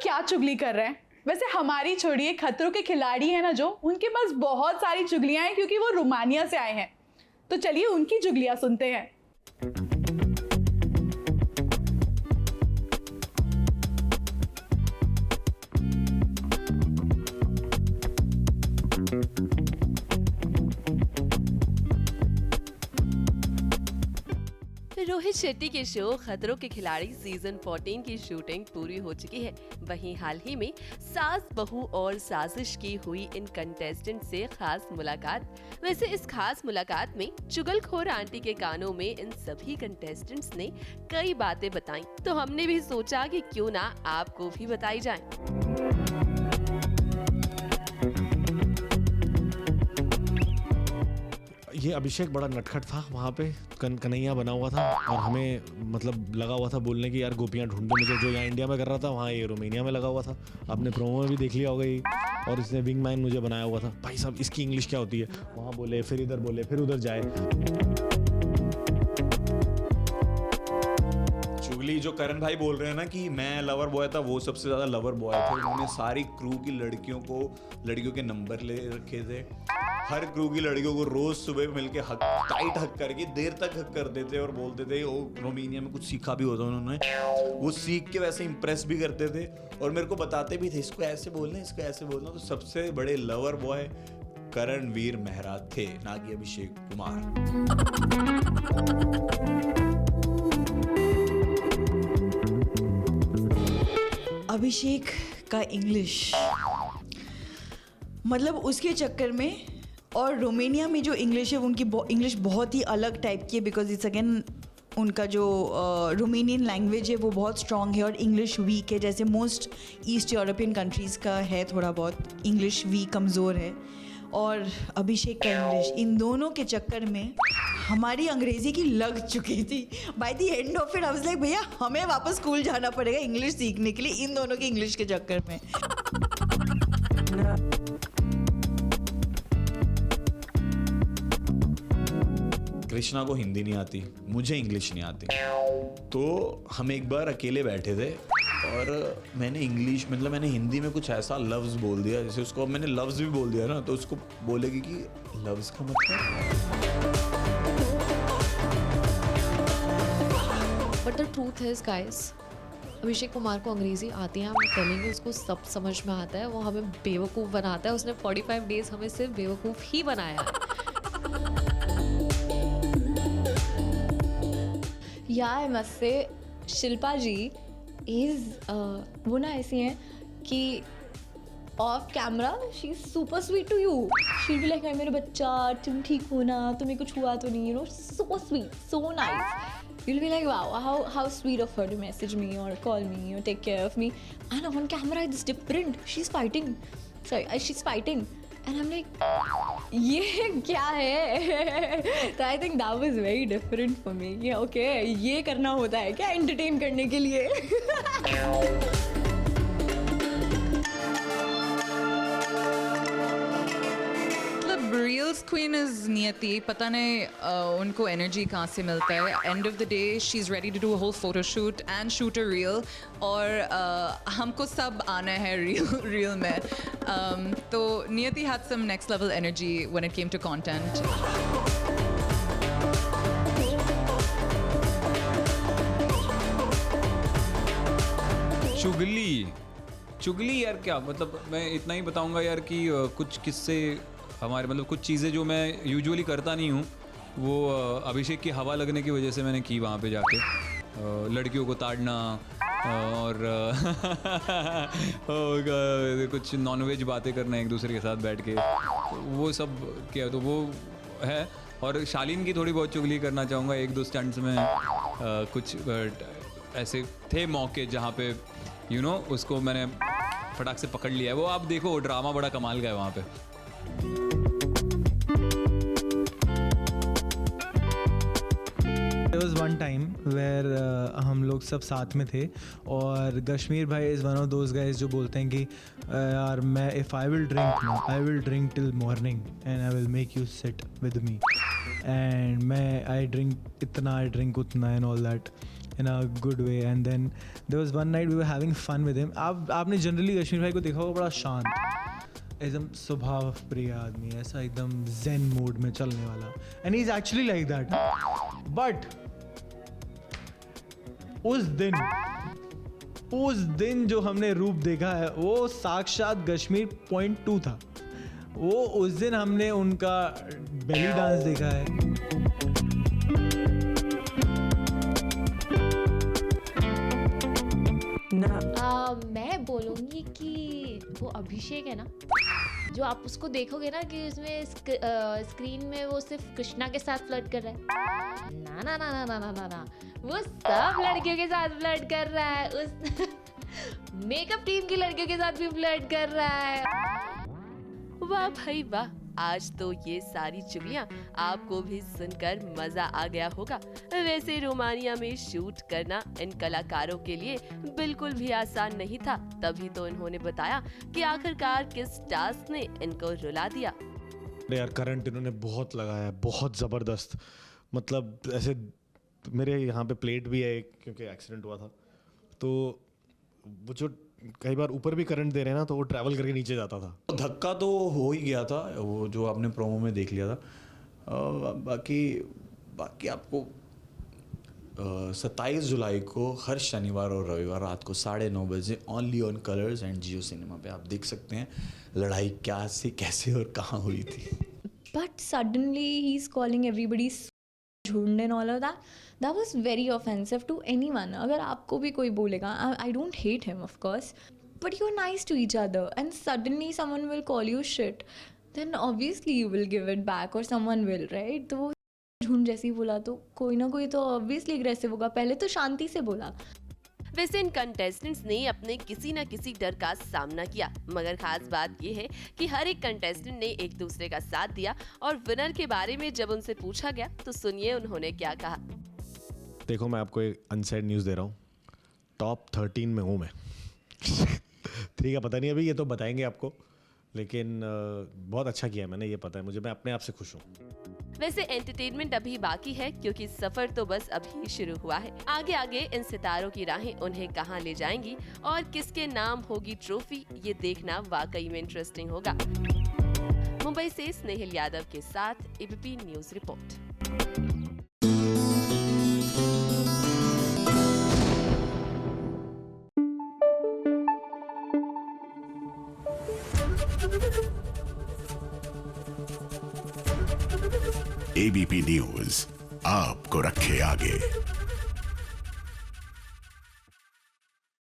क्या चुगली कर रहे हैं? वैसे हमारी छोड़िए, खतरों के खिलाड़ी हैं ना जो, उनके पास बहुत सारी चुगलियां हैं क्योंकि वो रोमानिया से आए हैं। तो चलिए उनकी चुगलियां सुनते हैं। रोहित शेट्टी के शो खतरों के खिलाड़ी सीजन 14 की शूटिंग पूरी हो चुकी है। वहीं हाल ही में सास बहू और साजिश की हुई इन कंटेस्टेंट से खास मुलाकात। वैसे इस खास मुलाकात में चुगलखोर आंटी के कानों में इन सभी कंटेस्टेंट्स ने कई बातें बताई, तो हमने भी सोचा कि क्यों ना आपको भी बताई जाए। ये अभिषेक बड़ा नटखट था, वहाँ पे कन्हैया बना हुआ था और हमें मतलब लगा हुआ था बोलने की यार गोपियाँ ढूंढते मुझे, जो यहाँ इंडिया में कर रहा था वहाँ ये रोमानिया में लगा हुआ था। आपने प्रोमो में भी देख लिया होगा ये। और इसने विंग मैन मुझे बनाया हुआ था। भाई साहब इसकी इंग्लिश क्या होती है, वहाँ बोले फिर इधर बोले फिर उधर जाए। चुगली जो करण भाई बोल रहे हैं ना कि मैं लवर बॉय था, वो सबसे ज़्यादा लवर बॉय थे। उन्होंने सारी क्रू की लड़कियों के नंबर ले रखे थे। हर क्रू की लड़कियों को रोज सुबह मिलके टाइट हक करके देर तक हक करते थे और बोलते थे। वो रोमानिया में कुछ सीखा भी होता उन्होंने, वो सीख के वैसे इंप्रेस भी करते थे और मेरे को बताते भी थे इसको ऐसे बोलना, इसको ऐसे बोलना। तो सबसे बड़े लवर बॉय करणवीर मेहरा थे, ना कि अभिषेक कुमार। अभिषेक का इंग्लिश मतलब उसके चक्कर में, और रोमानिया में जो इंग्लिश है उनकी इंग्लिश बहुत ही अलग टाइप की है, बिकॉज इट्स अगेन उनका जो रोमानियन लैंग्वेज है वो बहुत स्ट्रॉन्ग है और इंग्लिश वीक है, जैसे मोस्ट ईस्ट यूरोपियन कंट्रीज़ का है। थोड़ा बहुत इंग्लिश वीक कमज़ोर है। और अभिषेक का इंग्लिश, इन दोनों के चक्कर में हमारी अंग्रेज़ी की लग चुकी थी। By the end of it I was like भैया हमें वापस स्कूल जाना पड़ेगा इंग्लिश सीखने के लिए, इन दोनों के इंग्लिश के चक्कर में। कृष्णा को हिंदी नहीं आती, मुझे इंग्लिश नहीं आती। तो हम एक बार अकेले बैठे थे और मैंने हिंदी में कुछ ऐसा लफ्ज़ बोल दिया, जैसे उसको अब मैंने लफ्ज़ भी बोल दिया ना, तो उसको बोलेगी कि लफ्ज़ का मतलब। But the truth is guys, Abhishek Kumar को अंग्रेज़ी आती है, हम टेलिंग उसको सब समझ में आता है। वो हमें बेवकूफ़ बनाता है। उसने 45 डेज़ हमें सिर्फ बेवकूफ़ ही बनाया है। या I must say Shilpa ji is वो ना ऐसी हैं कि off camera she is super sweet to you. She be like मेरे बच्चा तुम ठीक हो ना, तुम्हें कुछ हुआ तो नहीं, you know, so sweet, so nice. You'll be like, wow, how sweet of her to message me or call me or take care of me. And on camera, it's different. She's fighting. And I'm like, ये क्या है? So I think that was very different for me. Yeah, okay, ये करना होता है क्या entertain करने के लिए? रियल्स क्वीन इज नियति। पता नहीं उनको एनर्जी कहाँ से मिलता है। End of the day she is ready to do a whole photo shoot and shoot a reel, और हमको सब आना है रील में। तो Niyati had some next level energy when it came to content. चुगली यार क्या मतलब, मैं इतना ही बताऊंगा यार कि कुछ किस्से हमारे मतलब कुछ चीज़ें जो मैं यूजुअली करता नहीं हूँ, वो अभिषेक की हवा लगने की वजह से मैंने की वहाँ पे जाके। लड़कियों को ताड़ना और कुछ नॉनवेज बातें करना एक दूसरे के साथ बैठ के, वो सब किया। तो वो है। और शालीन की थोड़ी बहुत चुगली करना चाहूँगा। एक दो स्टंट्स में कुछ ऐसे थे मौके जहाँ पे उसको मैंने फटाक से पकड़ लिया है। वो आप देखो ड्रामा बड़ा कमाल का है वहाँ पे। There was one time where हम लोग सब साथ में थे और कश्मीर भाई is one of those guys जो बोलते हैं कि यार मैं इफ़ आई विल ड्रिंक ना I will drink till morning and I will make you sit with me, and मैं आई ड्रिंक इतना, आई ड्रिंक उतना and all that. in a good way. And then there was one night we were having fun with him. आपने generally Kashmir भाई को देखा होगा, बड़ा शांत, एकदम स्वभाव प्रिय आदमी, ऐसा एकदम zen मोड में चलने वाला. And he's actually like that. But उस दिन जो हमने रूप देखा है वो साक्षात कश्मीर .2 था. वो उस दिन हमने उनका बेली डांस देखा है. मैं बोलूँगी कि वो अभिषेक है ना, जो आप उसको देखोगे ना कि उसमें स्क्रीन में वो सिर्फ कृष्णा के साथ फ्लर्ट कर रहा है. ना ना ना ना ना ना ना ना, वो सब लड़कियों के साथ फ्लर्ट कर रहा है. उस मेकअप टीम की लड़कियों के साथ भी फ्लर्ट कर रहा है. वाह भाई वाह, आज तो ये सारी चुगलियां आपको भी सुनकर मजा आ गया होगा. वैसे रोमानिया में शूट करना इन कलाकारों के लिए बिल्कुल भी आसान नहीं था. तभी तो इन्होंने बताया कि आखिरकार किस टास्क ने इनको रुला दिया. अरे यार करंट इन्होंने बहुत लगाया है, बहुत ज़बरदस्त. मतलब ऐसे मेरे यहाँ पे प्लेट भी है क्योंकि एक्सीडेंट हुआ था, तो वो जो कई बार ऊपर भी करंट दे रहे हैं ना, तो वो ट्रैवल करके नीचे जाता था. धक्का तो हो ही गया था, वो जो आपने प्रोमो में देख लिया था. बाकी आपको 27 जुलाई को हर शनिवार और रविवार रात को 9:30 बजे only on colours and Jio cinema पे आप देख सकते हैं लड़ाई क्या से कैसे और कहाँ हुई थी. But suddenly he's calling everybody झुंड and all of that. That was very offensive to anyone. अगर आपको भी कोई बोलेगा, I don't hate him of course, but you're nice to each other and suddenly someone will call you shit, then obviously you will give it back or someone will, right? तो वो झुंड जैसे ही बोला तो कोई ना कोई तो obviously aggressive होगा. पहले तो शांति से बोला. वैसे इन कंटेस्टेंट्स ने अपने किसी न किसी डर का सामना किया, मगर खास बात ये है कि हर एक कंटेस्टेंट ने एक दूसरे का साथ दिया. और विनर के बारे में जब उनसे पूछा गया तो सुनिए उन्होंने क्या कहा. देखो मैं आपको एक अनसेड न्यूज़ दे रहा हूँ, टॉप 13 में हूँ मैं. 3 का पता नहीं अभी, ये तो बताएंगे आपको, लेकिन बहुत अच्छा किया मैंने, ये पता है मुझे. मैं अपने आप से खुश हूँ. वैसे एंटरटेनमेंट अभी बाकी है क्योंकि सफर तो बस अभी शुरू हुआ है. आगे आगे इन सितारों की राहें उन्हें कहां ले जाएंगी और किसके नाम होगी ट्रॉफी, ये देखना वाकई में इंटरेस्टिंग होगा. मुंबई से स्नेहिल यादव के साथ ABP news report. ABP news आपको रखे आगे.